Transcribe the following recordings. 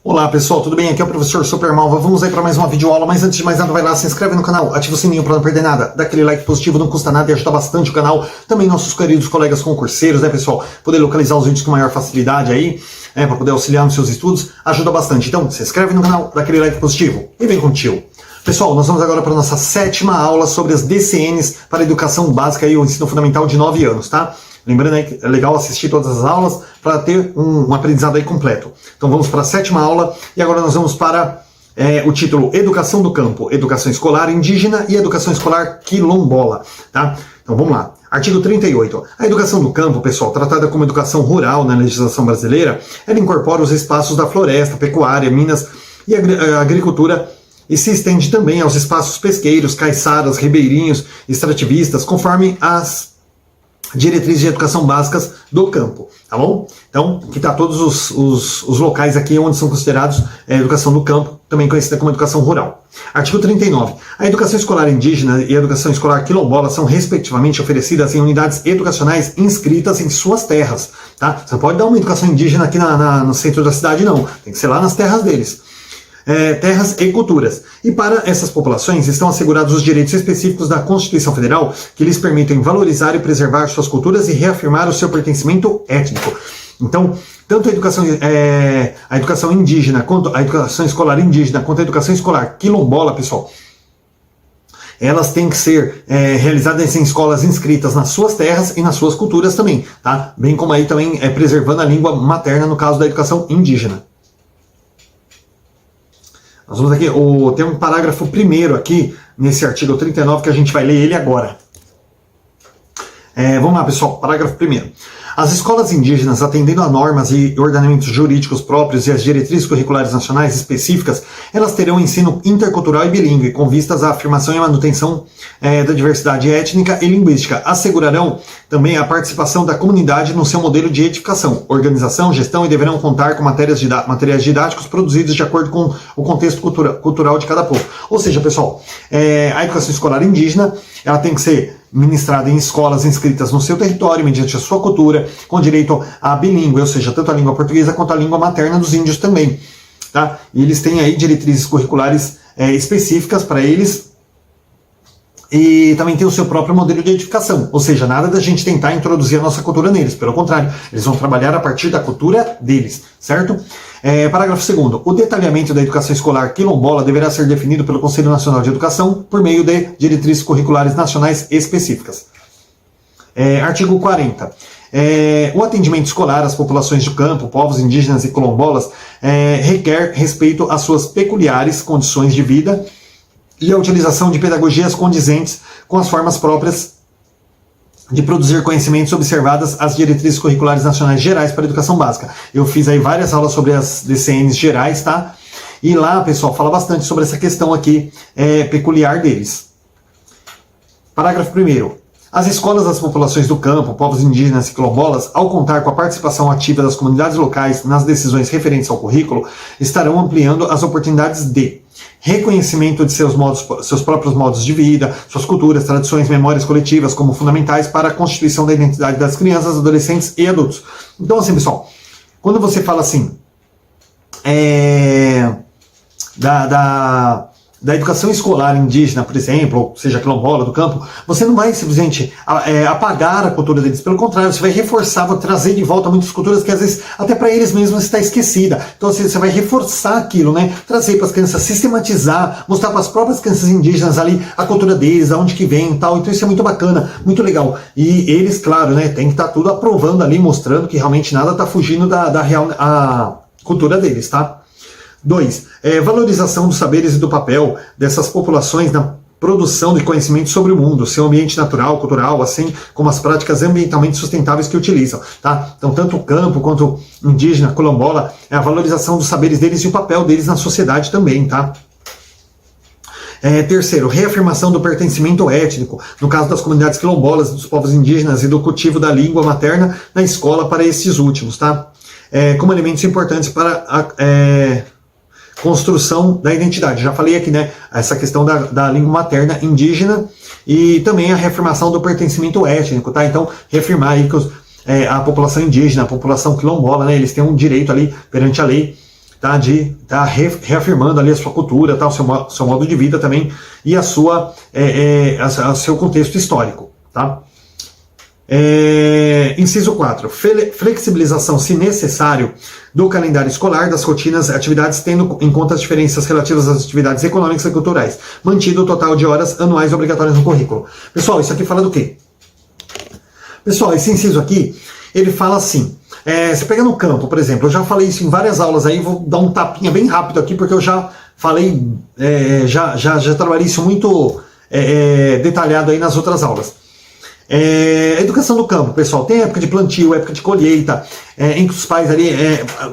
Olá pessoal, tudo bem? Aqui é o professor Supermalva. Vamos aí para mais uma videoaula, mas antes de mais nada vai lá, se inscreve no canal, ativa o sininho para não perder nada, dá aquele like positivo, não custa nada e ajuda bastante o canal. Também nossos queridos colegas concurseiros, né pessoal, poder localizar os vídeos com maior facilidade aí, para poder auxiliar nos seus estudos, ajuda bastante. Então se inscreve no canal, dá aquele like positivo e vem com o tio. Pessoal, nós vamos agora para a nossa 7ª aula sobre as DCNs para a educação básica e o ensino fundamental de 9 anos, tá? Lembrando aí que é legal assistir todas as aulas para ter um aprendizado aí completo. Então vamos para a 7ª aula e agora nós vamos para o título Educação do Campo, Educação Escolar Indígena e Educação Escolar Quilombola, tá? Então vamos lá. Artigo 38. A educação do campo, pessoal, tratada como educação rural na legislação brasileira, ela incorpora os espaços da floresta, pecuária, minas e agricultura e se estende também aos espaços pesqueiros, caiçaras, ribeirinhos, extrativistas, conforme as diretrizes de educação básicas do campo, tá bom? Então, aqui está todos os locais aqui onde são considerados educação do campo, também conhecida como educação rural. Artigo 39. A educação escolar indígena e a educação escolar quilombola são respectivamente oferecidas em unidades educacionais inscritas em suas terras, tá? Você não pode dar uma educação indígena aqui no centro da cidade, não. Tem que ser lá nas terras deles. Terras e culturas. E para essas populações estão assegurados os direitos específicos da Constituição Federal que lhes permitem valorizar e preservar suas culturas e reafirmar o seu pertencimento étnico. Então, tanto a educação indígena, quanto a educação escolar indígena, quanto a educação escolar quilombola, pessoal, elas têm que ser realizadas em escolas inscritas nas suas terras e nas suas culturas também, tá? Bem como aí também preservando a língua materna no caso da educação indígena. Nós vamos aqui, tem um parágrafo primeiro aqui, nesse artigo 39, que a gente vai ler ele agora. Vamos lá, pessoal, parágrafo primeiro. As escolas indígenas, atendendo a normas e ordenamentos jurídicos próprios e as diretrizes curriculares nacionais específicas, elas terão ensino intercultural e bilíngue, com vistas à afirmação e manutenção da diversidade étnica e linguística. Assegurarão também a participação da comunidade no seu modelo de edificação, organização, gestão e deverão contar com materiais didáticos produzidos de acordo com o contexto cultural de cada povo. Ou seja, pessoal, a educação escolar indígena ela tem que ser ministrada em escolas inscritas no seu território, mediante a sua cultura, com direito a bilíngue, ou seja, tanto a língua portuguesa quanto a língua materna dos índios também. Tá? E eles têm aí diretrizes curriculares específicas para eles, e também tem o seu próprio modelo de edificação, ou seja, nada da gente tentar introduzir a nossa cultura neles, pelo contrário, eles vão trabalhar a partir da cultura deles, certo? Parágrafo 2º. O detalhamento da educação escolar quilombola deverá ser definido pelo Conselho Nacional de Educação por meio de diretrizes curriculares nacionais específicas. Artigo 40. O atendimento escolar às populações do campo, povos indígenas e quilombolas, requer respeito às suas peculiares condições de vida e a utilização de pedagogias condizentes com as formas próprias de produzir conhecimentos observadas as diretrizes curriculares nacionais gerais para a educação básica. Eu fiz aí várias aulas sobre as DCNs gerais, tá? E lá, pessoal, fala bastante sobre essa questão aqui peculiar deles. Parágrafo 1º. As escolas das populações do campo, povos indígenas e quilombolas, ao contar com a participação ativa das comunidades locais nas decisões referentes ao currículo, estarão ampliando as oportunidades de reconhecimento de seus próprios modos de vida, suas culturas, tradições, memórias coletivas como fundamentais para a constituição da identidade das crianças, adolescentes e adultos. Então, assim, pessoal, quando você fala assim, da educação escolar indígena, por exemplo, ou seja, quilombola do campo, você não vai simplesmente apagar a cultura deles, pelo contrário, você vai reforçar, vai trazer de volta muitas culturas que às vezes até para eles mesmos está esquecida. Então você vai reforçar aquilo, né? Trazer para as crianças, sistematizar, mostrar para as próprias crianças indígenas ali a cultura deles, aonde que vem e tal. Então isso é muito bacana, muito legal. E eles, claro, né, tem que estar tudo aprovando ali, mostrando que realmente nada está fugindo da real a cultura deles, tá? 2. Valorização dos saberes e do papel dessas populações na produção de conhecimento sobre o mundo, seu ambiente natural, cultural, assim como as práticas ambientalmente sustentáveis que utilizam. Tá? Então, tanto o campo quanto o indígena, quilombola, é a valorização dos saberes deles e o papel deles na sociedade também. Tá? 3º, reafirmação do pertencimento étnico, no caso das comunidades quilombolas, dos povos indígenas e do cultivo da língua materna na escola para esses últimos. Tá? Como elementos importantes para a construção da identidade. Já falei aqui, né, essa questão da língua materna indígena e também a reafirmação do pertencimento étnico, tá? Então, reafirmar aí que a população indígena, a população quilombola, né, eles têm um direito ali perante a lei, tá, de tá reafirmando ali a sua cultura, tá, o seu modo de vida também e o seu contexto histórico. Tá? Inciso 4. Flexibilização, se necessário, do calendário escolar, das rotinas, atividades, tendo em conta as diferenças relativas às atividades econômicas e culturais. Mantido o total de horas anuais obrigatórias no currículo. Pessoal, isso aqui fala do quê? Pessoal, esse inciso aqui, ele fala assim, você pega no campo, por exemplo, eu já falei isso em várias aulas aí, vou dar um tapinha bem rápido aqui, porque eu já falei, já trabalhei isso muito detalhado aí nas outras aulas. Educação do campo, pessoal, tem época de plantio, época de colheita, em que os pais ali,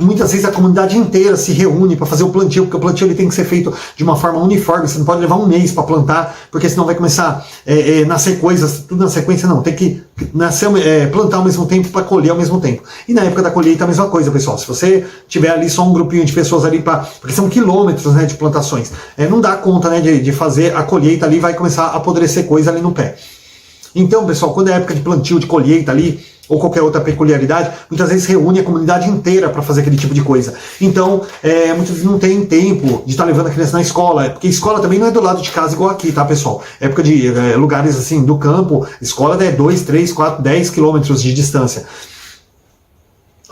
muitas vezes a comunidade inteira se reúne para fazer o plantio, porque o plantio ele tem que ser feito de uma forma uniforme, você não pode levar um mês para plantar, porque senão vai começar a nascer coisas, tudo na sequência, não, tem que plantar ao mesmo tempo para colher ao mesmo tempo. E na época da colheita a mesma coisa, pessoal, se você tiver ali só um grupinho de pessoas ali, porque são quilômetros, né, de plantações, não dá conta, né, de fazer a colheita ali, vai começar a apodrecer coisa ali no pé. Então, pessoal, quando é época de plantio, de colheita ali, ou qualquer outra peculiaridade, muitas vezes reúne a comunidade inteira para fazer aquele tipo de coisa. Então, muitas vezes não tem tempo de estar levando a criança na escola, porque escola também não é do lado de casa igual aqui, tá, pessoal? Época de lugares assim, do campo, escola é 2, 3, 4, 10 quilômetros de distância.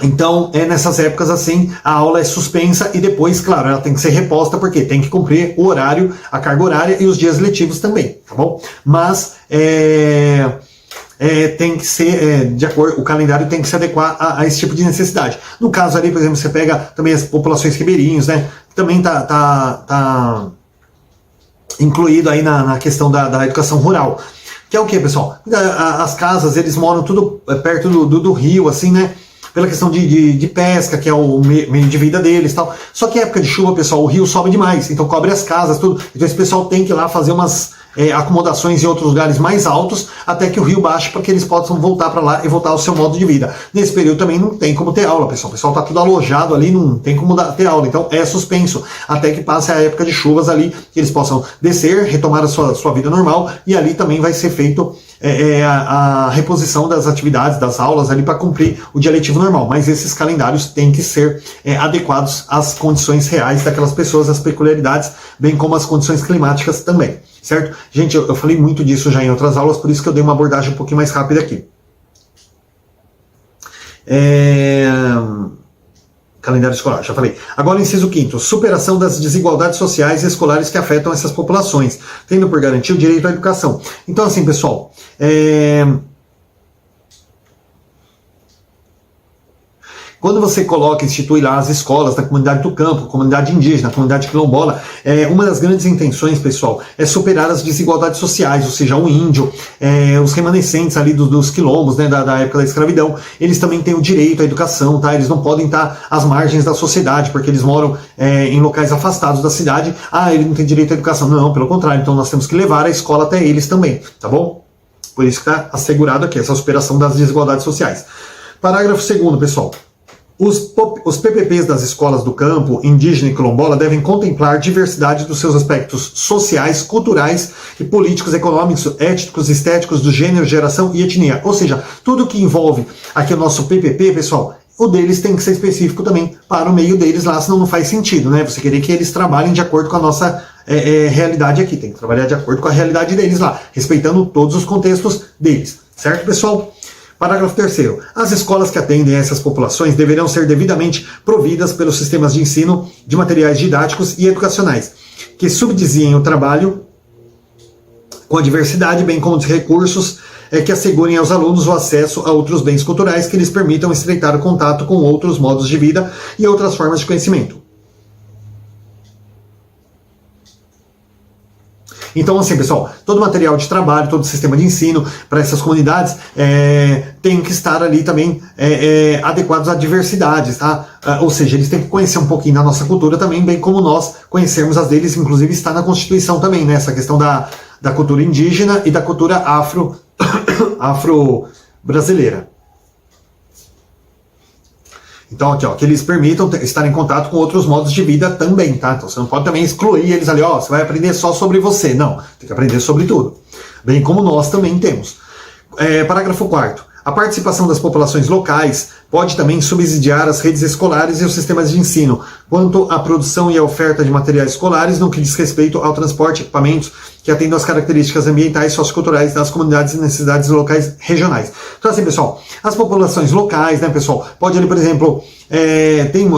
Então, nessas épocas assim, a aula é suspensa e depois, claro, ela tem que ser reposta porque tem que cumprir o horário, a carga horária e os dias letivos também, tá bom? Mas tem que ser de acordo, o calendário tem que se adequar a esse tipo de necessidade. No caso ali, por exemplo, você pega também as populações ribeirinhas, né? Também tá incluído aí na questão da educação rural. Que é o que, pessoal? As casas, eles moram tudo perto do rio, assim, né? Pela questão de pesca, que é o meio de vida deles e tal. Só que época de chuva, pessoal, o rio sobe demais, então cobre as casas, tudo. Então esse pessoal tem que ir lá fazer umas acomodações em outros lugares mais altos, até que o rio baixe, para que eles possam voltar para lá e voltar ao seu modo de vida. Nesse período também não tem como ter aula, pessoal. O pessoal tá tudo alojado ali, não tem como ter aula. Então é suspenso, até que passe a época de chuvas ali, que eles possam descer, retomar a sua vida normal, e ali também vai ser feito a reposição das atividades, das aulas ali para cumprir o dia letivo normal, mas esses calendários têm que ser adequados às condições reais daquelas pessoas, às peculiaridades, bem como às condições climáticas também, certo? Gente, eu falei muito disso já em outras aulas, por isso que eu dei uma abordagem um pouquinho mais rápida aqui. Calendário escolar, já falei. Agora, inciso 5º, superação das desigualdades sociais e escolares que afetam essas populações, tendo por garantia o direito à educação. Então, assim, pessoal, quando você institui lá as escolas da comunidade do campo, comunidade indígena, comunidade quilombola, uma das grandes intenções, pessoal, é superar as desigualdades sociais, ou seja, o índio, os remanescentes ali dos quilombos, né, da época da escravidão, eles também têm o direito à educação, tá? Eles não podem estar às margens da sociedade, porque eles moram em locais afastados da cidade. Ele não tem direito à educação. Não, pelo contrário, então nós temos que levar a escola até eles também, tá bom? Por isso que está assegurado aqui, essa superação das desigualdades sociais. Parágrafo 2º, pessoal. Os PPPs das escolas do campo, indígena e quilombola devem contemplar diversidade dos seus aspectos sociais, culturais e políticos, econômicos, étnicos, estéticos, do gênero, geração e etnia. Ou seja, tudo que envolve aqui o nosso PPP, pessoal, o deles tem que ser específico também para o meio deles lá, senão não faz sentido, né? Você querer que eles trabalhem de acordo com a nossa realidade aqui. Tem que trabalhar de acordo com a realidade deles lá, respeitando todos os contextos deles. Certo, pessoal? Parágrafo 3º. As escolas que atendem a essas populações deverão ser devidamente providas pelos sistemas de ensino de materiais didáticos e educacionais, que subsidiem o trabalho com a diversidade, bem como os recursos que assegurem aos alunos o acesso a outros bens culturais que lhes permitam estreitar o contato com outros modos de vida e outras formas de conhecimento. Então, assim, pessoal, todo material de trabalho, todo sistema de ensino para essas comunidades tem que estar ali também adequados à diversidade, tá? Ou seja, eles têm que conhecer um pouquinho da nossa cultura também, bem como nós conhecermos as deles, inclusive está na Constituição também, né? Essa questão da cultura indígena e da cultura afro-brasileira. Então, aqui, ó, que eles permitam estar em contato com outros modos de vida também, tá? Então, você não pode também excluir eles ali, ó, você vai aprender só sobre você. Não, tem que aprender sobre tudo. Bem como nós também temos. Parágrafo 4º. A participação das populações locais pode também subsidiar as redes escolares e os sistemas de ensino, quanto à produção e à oferta de materiais escolares, no que diz respeito ao transporte, equipamentos que atendam às características ambientais e socioculturais das comunidades e necessidades locais regionais. Então assim, pessoal, as populações locais, né, pessoal, pode ali, por exemplo, tem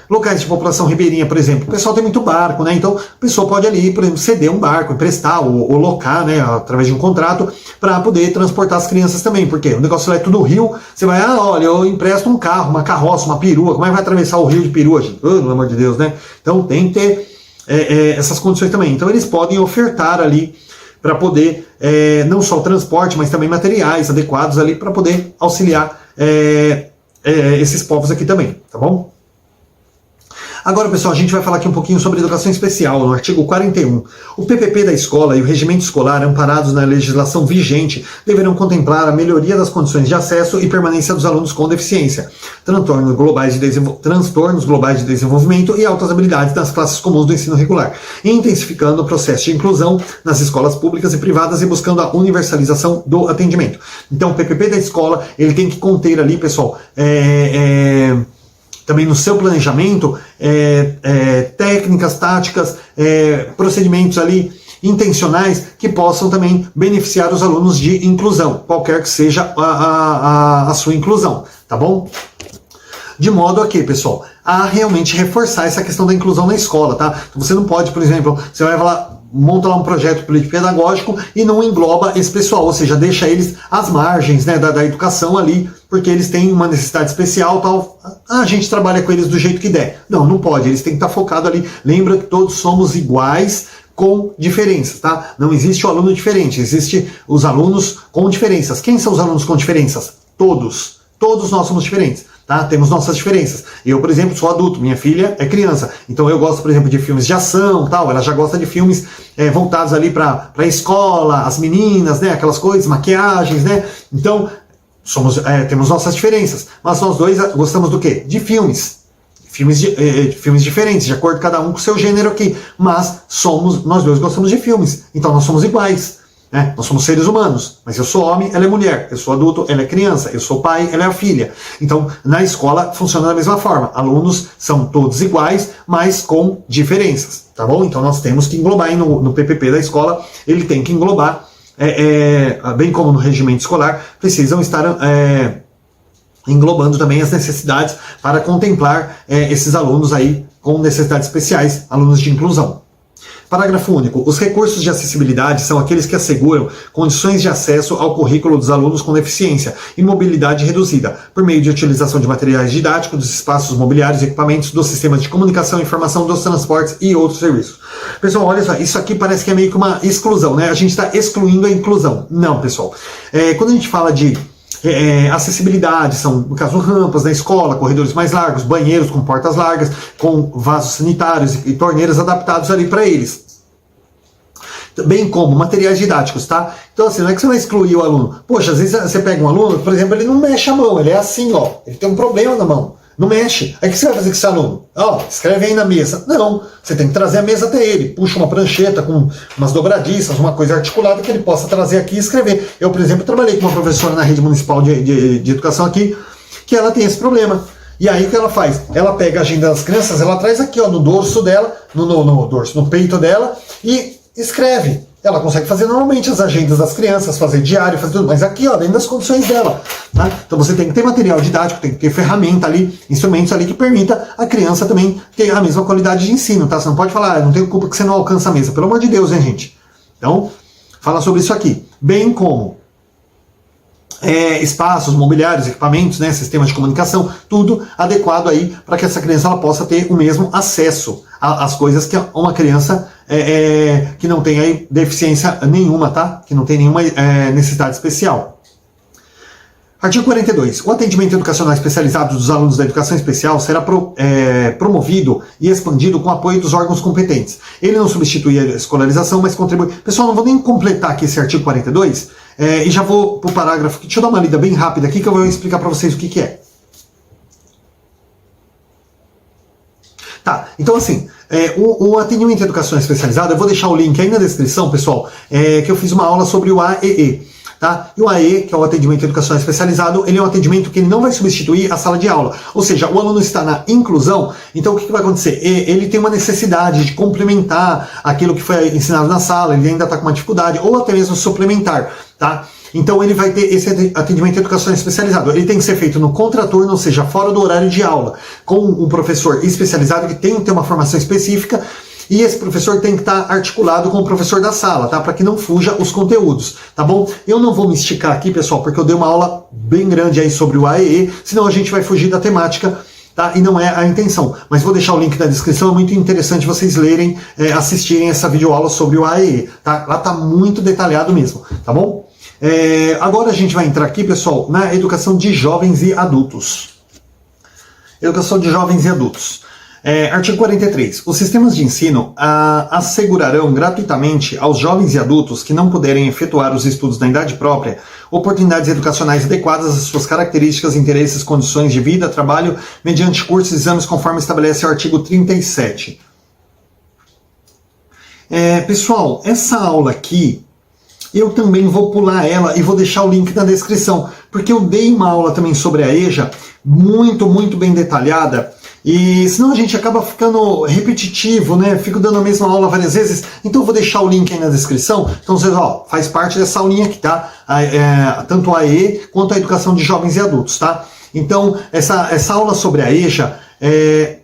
locais de população ribeirinha, por exemplo, o pessoal tem muito barco, né, então a pessoa pode ali, por exemplo, ceder um barco, emprestar ou locar, né, através de um contrato, para poder transportar as crianças também, porque o negócio lá é tudo rio, você vai, olha, eu empresto um carro, uma carroça, uma perua, como é que vai atravessar o rio de perua, gente? Pelo amor de Deus, né? Então tem que ter essas condições também. Então eles podem ofertar ali para poder, não só o transporte, mas também materiais adequados ali para poder auxiliar esses povos aqui também, tá bom? Agora, pessoal, a gente vai falar aqui um pouquinho sobre educação especial, no artigo 41. O PPP da escola e o regimento escolar, amparados na legislação vigente, deverão contemplar a melhoria das condições de acesso e permanência dos alunos com deficiência, transtornos globais de desenvolvimento e altas habilidades nas classes comuns do ensino regular, intensificando o processo de inclusão nas escolas públicas e privadas e buscando a universalização do atendimento. Então, o PPP da escola, ele tem que conter ali, pessoal, também no seu planejamento, técnicas, táticas, procedimentos ali intencionais que possam também beneficiar os alunos de inclusão, qualquer que seja a sua inclusão, tá bom? De modo a que, pessoal, a realmente reforçar essa questão da inclusão na escola, tá? Então você não pode, por exemplo, você vai lá, monta lá um projeto político-pedagógico e não engloba esse pessoal, ou seja, deixa eles às margens, né, da educação ali, porque eles têm uma necessidade especial, tal. A gente trabalha com eles do jeito que der. Não, não pode, eles têm que estar focados ali. Lembra que todos somos iguais com diferenças, tá? Não existe o aluno diferente, existe os alunos com diferenças. Quem são os alunos com diferenças? Todos. Todos nós somos diferentes. Tá? Temos nossas diferenças. Eu, por exemplo, sou adulto, minha filha é criança. Então eu gosto, por exemplo, de filmes de ação, tal. Ela já gosta de filmes voltados ali para a escola, as meninas, né? Aquelas coisas, maquiagens, né? Então, temos nossas diferenças. Mas nós dois gostamos do quê? De filmes. Filmes diferentes, de acordo com cada um com o seu gênero aqui. Mas nós dois gostamos de filmes. Então nós somos iguais. Nós somos seres humanos, mas eu sou homem, ela é mulher, eu sou adulto, ela é criança, eu sou pai, ela é a filha. Então, na escola funciona da mesma forma. Alunos são todos iguais, mas com diferenças, tá bom? Então nós temos que englobar aí no PPP da escola, ele tem que englobar, bem como no regimento escolar, precisam estar englobando também as necessidades para contemplar esses alunos aí com necessidades especiais, alunos de inclusão. Parágrafo único. Os recursos de acessibilidade são aqueles que asseguram condições de acesso ao currículo dos alunos com deficiência e mobilidade reduzida, por meio de utilização de materiais didáticos, dos espaços mobiliários e equipamentos, dos sistemas de comunicação e informação, dos transportes e outros serviços. Pessoal, olha só, isso aqui parece que é meio que uma exclusão, né? A gente está excluindo a inclusão. Não, pessoal. Quando a gente fala de acessibilidade, são, no caso, rampas na escola, corredores mais largos, banheiros com portas largas, com vasos sanitários e torneiras adaptados ali para eles. Bem como materiais didáticos, tá? Então assim, não é que você vai excluir o aluno. Poxa, às vezes você pega um aluno, por exemplo, ele não mexe a mão, ele é assim, ó, ele tem um problema na mão, não mexe. Aí o que você vai fazer com esse aluno? Escreve aí na mesa. Não, você tem que trazer a mesa até ele, puxa uma prancheta com umas dobradiças, uma coisa articulada que ele possa trazer aqui e escrever. Eu, por exemplo, trabalhei com uma professora na rede municipal de educação aqui, que ela tem esse problema. E aí o que ela faz? Ela pega a agenda das crianças, ela traz aqui, ó, no dorso dela, no peito dela, e escreve. Ela consegue fazer normalmente as agendas das crianças, fazer diário, fazer tudo, mas aqui, ó, dentro das condições dela. Tá? Então você tem que ter material didático, tem que ter ferramenta ali, instrumentos ali que permita a criança também ter a mesma qualidade de ensino, tá? Você não pode falar, não tenho culpa que você não alcança a mesa. Pelo amor de Deus, né, gente? Então, fala sobre isso aqui. Bem como espaços, mobiliários, equipamentos, né, sistemas de comunicação, tudo adequado aí para que essa criança ela possa ter o mesmo acesso às coisas que uma criança que não tem aí deficiência nenhuma, tá? Que não tem nenhuma necessidade especial. Artigo 42. O atendimento educacional especializado dos alunos da educação especial será promovido e expandido com apoio dos órgãos competentes. Ele não substitui a escolarização, mas contribui. Pessoal, não vou nem completar aqui esse artigo 42 e já vou para o parágrafo aqui. Deixa eu dar uma lida bem rápida aqui que eu vou explicar para vocês o que é. Tá, então assim, o atendimento de educação especializada, eu vou deixar o link aí na descrição, pessoal, que eu fiz uma aula sobre o AEE. tá? E o AE, que é o atendimento educacional especializado, ele é um atendimento que ele não vai substituir a sala de aula. Ou seja, o aluno está na inclusão, então o que vai acontecer? Ele tem uma necessidade de complementar aquilo que foi ensinado na sala, ele ainda está com uma dificuldade, ou até mesmo suplementar, tá? Então ele vai ter esse atendimento educacional especializado. Ele tem que ser feito no contraturno, ou seja, fora do horário de aula, com um professor especializado que tem que ter uma formação específica, e esse professor tem que estar articulado com o professor da sala, tá? Para que não fuja os conteúdos, tá bom? Eu não vou me esticar aqui, pessoal, porque eu dei uma aula bem grande aí sobre o AEE, senão a gente vai fugir da temática, tá? E não é a intenção. Mas vou deixar o link na descrição, é muito interessante vocês lerem, assistirem essa videoaula sobre o AEE, tá? Lá tá muito detalhado mesmo, tá bom? Agora a gente vai entrar aqui, pessoal, na educação de jovens e adultos. Educação de jovens e adultos. Artigo 43. Os sistemas de ensino assegurarão gratuitamente aos jovens e adultos que não puderem efetuar os estudos na idade própria oportunidades educacionais adequadas às suas características, interesses, condições de vida, trabalho, mediante cursos e exames conforme estabelece o artigo 37. Pessoal, essa aula aqui, eu também vou pular ela e vou deixar o link na descrição, porque eu dei uma aula também sobre a EJA, muito, muito bem detalhada, e senão a gente acaba ficando repetitivo, né? Fico dando a mesma aula várias vezes, então eu vou deixar o link aí na descrição. Então vocês, faz parte dessa aulinha aqui, tá? Tanto a EE quanto a educação de jovens e adultos, tá? Então, essa aula sobre a EJA,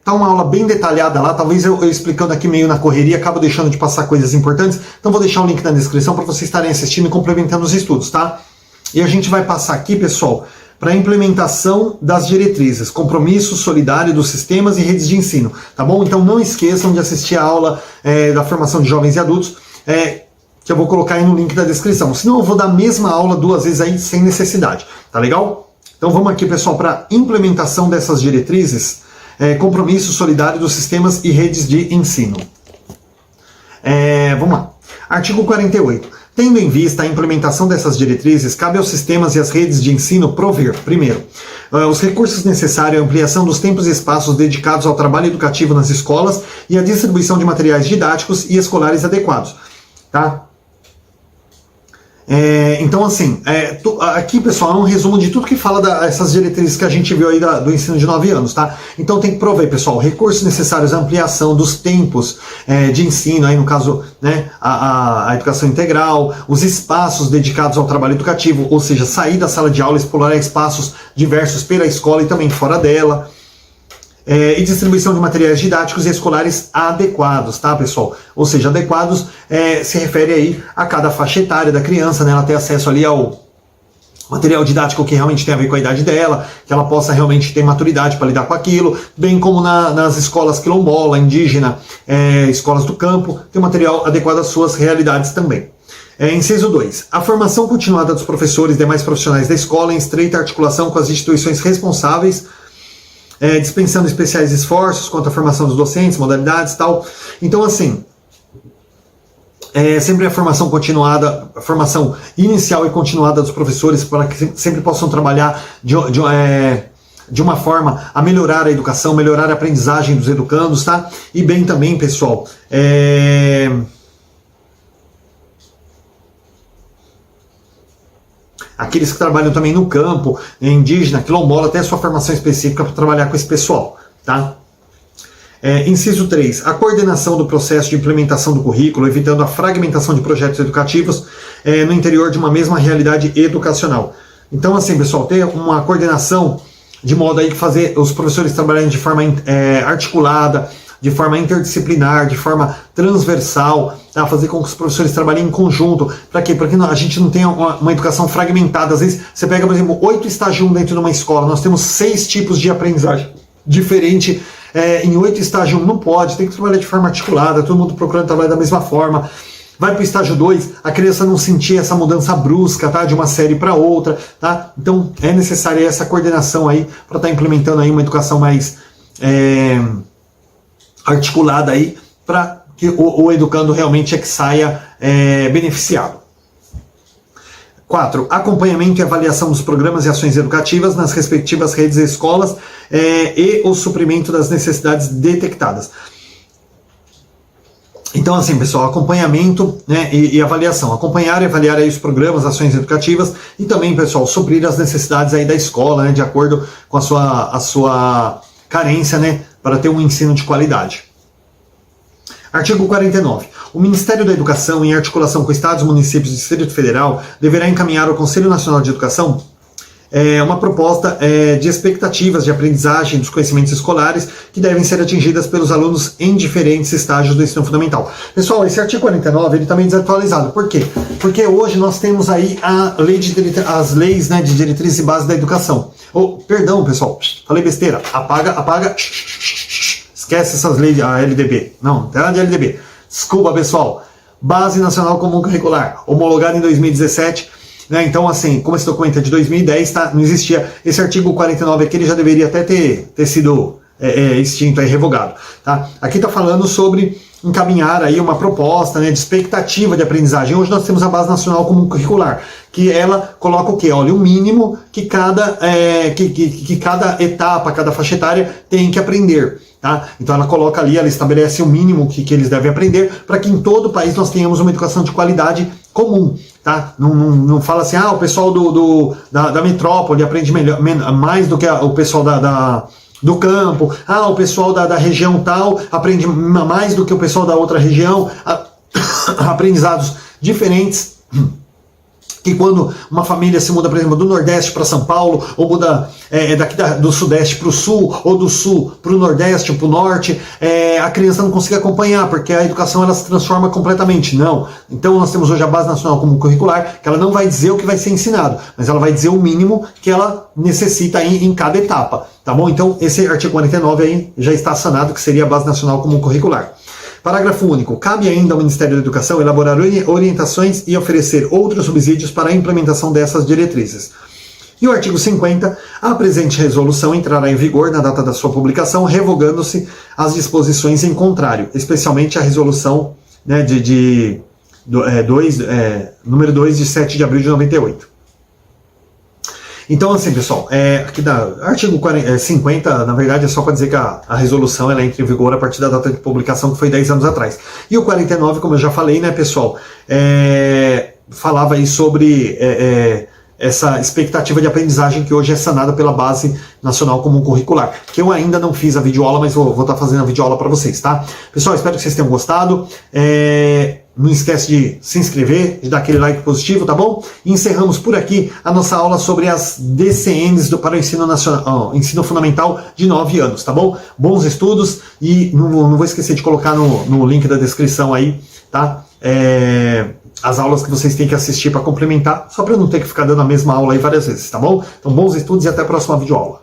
tá uma aula bem detalhada lá, talvez eu explicando aqui meio na correria, acabo deixando de passar coisas importantes, então vou deixar o link na descrição para vocês estarem assistindo e complementando os estudos, tá? E a gente vai passar aqui, pessoal, para a implementação das diretrizes, compromisso solidário dos sistemas e redes de ensino, tá bom? Então não esqueçam de assistir a aula da formação de jovens e adultos, que eu vou colocar aí no link da descrição, senão eu vou dar a mesma aula 2 vezes aí sem necessidade, tá legal? Então vamos aqui, pessoal, para a implementação dessas diretrizes, compromisso solidário dos sistemas e redes de ensino. Vamos lá. Artigo 48. Tendo em vista a implementação dessas diretrizes, cabe aos sistemas e às redes de ensino prover, primeiro, os recursos necessários à ampliação dos tempos e espaços dedicados ao trabalho educativo nas escolas e à distribuição de materiais didáticos e escolares adequados. Tá? Então, assim, aqui, pessoal, é um resumo de tudo que fala dessas diretrizes que a gente viu aí do ensino de 9 anos, tá? Então tem que prover, pessoal, recursos necessários à ampliação dos tempos de ensino, aí no caso, né, a educação integral, os espaços dedicados ao trabalho educativo, ou seja, sair da sala de aula, explorar espaços diversos pela escola e também fora dela. E distribuição de materiais didáticos e escolares adequados, tá, pessoal? Ou seja, adequados se refere aí a cada faixa etária da criança, né? Ela ter acesso ali ao material didático que realmente tem a ver com a idade dela, que ela possa realmente ter maturidade para lidar com aquilo, bem como nas escolas quilombola, indígena, escolas do campo, tem material adequado às suas realidades também. Inciso 2. A formação continuada dos professores e demais profissionais da escola em estreita articulação com as instituições responsáveis, dispensando especiais esforços quanto à formação dos docentes, modalidades e tal. Então, assim, sempre a formação continuada, a formação inicial e continuada dos professores para que sempre possam trabalhar de uma forma a melhorar a educação, melhorar a aprendizagem dos educandos, tá? E bem também, pessoal, aqueles que trabalham também no campo, indígena, quilombola, até a sua formação específica para trabalhar com esse pessoal, tá? Inciso 3. A coordenação do processo de implementação do currículo, evitando a fragmentação de projetos educativos no interior de uma mesma realidade educacional. Então, assim, pessoal, ter uma coordenação de modo aí que fazer os professores trabalharem de forma articulada, de forma interdisciplinar, de forma transversal, tá? Fazer com que os professores trabalhem em conjunto. Para quê? Para que a gente não tenha uma educação fragmentada. Às vezes você pega, por exemplo, 8 estágios 1 dentro de uma escola, nós temos 6 tipos de aprendizagem diferente. Em 8 estágios 1 não pode, tem que trabalhar de forma articulada, todo mundo procurando trabalhar da mesma forma. Vai para o estágio 2, a criança não sentir essa mudança brusca, tá? De uma série para outra, tá? Então é necessária essa coordenação aí para estar implementando aí uma educação mais articulada aí, para que o educando realmente que saia beneficiado. 4. Acompanhamento e avaliação dos programas e ações educativas nas respectivas redes e escolas e o suprimento das necessidades detectadas. Então, assim, pessoal, acompanhamento, né, e avaliação. Acompanhar e avaliar aí os programas, ações educativas e também, pessoal, suprir as necessidades aí da escola, né, de acordo com a sua carência, né, para ter um ensino de qualidade. Artigo 49. O Ministério da Educação, em articulação com estados, municípios e Distrito Federal, deverá encaminhar ao Conselho Nacional de Educação uma proposta de expectativas de aprendizagem dos conhecimentos escolares que devem ser atingidas pelos alunos em diferentes estágios do ensino fundamental. Pessoal, esse artigo 49 ele está meio desatualizado. Por quê? Porque hoje nós temos aí as leis, né, de diretrizes e bases da educação. Perdão, pessoal, falei besteira. Apaga. Esquece essas leis, a LDB. Não é de LDB. Desculpa, pessoal. Base Nacional Comum Curricular, homologada em 2017. Né? Então, assim, como esse documento é de 2010, tá? Não existia esse artigo 49 aqui, ele já deveria até ter sido extinto, revogado. Tá? Aqui está falando sobre encaminhar aí uma proposta, né, de expectativa de aprendizagem. Hoje nós temos a Base Nacional Comum Curricular, que ela coloca o quê? Olha, o mínimo que cada etapa, cada faixa etária tem que aprender. Tá? Então ela coloca ali, ela estabelece o mínimo que eles devem aprender para que em todo o país nós tenhamos uma educação de qualidade comum. Tá? Não fala assim, o pessoal da metrópole aprende mais do que o pessoal do campo, o pessoal da região tal aprende mais do que o pessoal da outra região, aprendizados diferentes. Que quando uma família se muda, por exemplo, do Nordeste para São Paulo, ou muda daqui do Sudeste para o Sul, ou do Sul para o Nordeste ou para o Norte, a criança não consegue acompanhar, porque a educação ela se transforma completamente. Não. Então nós temos hoje a Base Nacional Comum Curricular, que ela não vai dizer o que vai ser ensinado, mas ela vai dizer o mínimo que ela necessita em cada etapa. Tá bom? Então esse artigo 49 aí já está sanado, que seria a Base Nacional Comum Curricular. Parágrafo único. Cabe ainda ao Ministério da Educação elaborar orientações e oferecer outros subsídios para a implementação dessas diretrizes. E o artigo 50. A presente resolução entrará em vigor na data da sua publicação, revogando-se as disposições em contrário, especialmente a resolução, né, número 2 de 7 de abril de 98. Então, assim, pessoal, aqui artigo 50, na verdade, é só para dizer que a resolução ela entra em vigor a partir da data de publicação, que foi 10 anos atrás. E o 49, como eu já falei, né, pessoal, falava aí sobre essa expectativa de aprendizagem que hoje é sanada pela Base Nacional Comum Curricular, que eu ainda não fiz a videoaula, mas vou estar fazendo a videoaula para vocês, tá? Pessoal, espero que vocês tenham gostado. Não esquece de se inscrever, de dar aquele like positivo, tá bom? E encerramos por aqui a nossa aula sobre as DCNs para o ensino fundamental de 9 anos, tá bom? Bons estudos e não vou esquecer de colocar no link da descrição aí, tá? As aulas que vocês têm que assistir para complementar, só para não ter que ficar dando a mesma aula aí várias vezes, tá bom? Então bons estudos e até a próxima videoaula.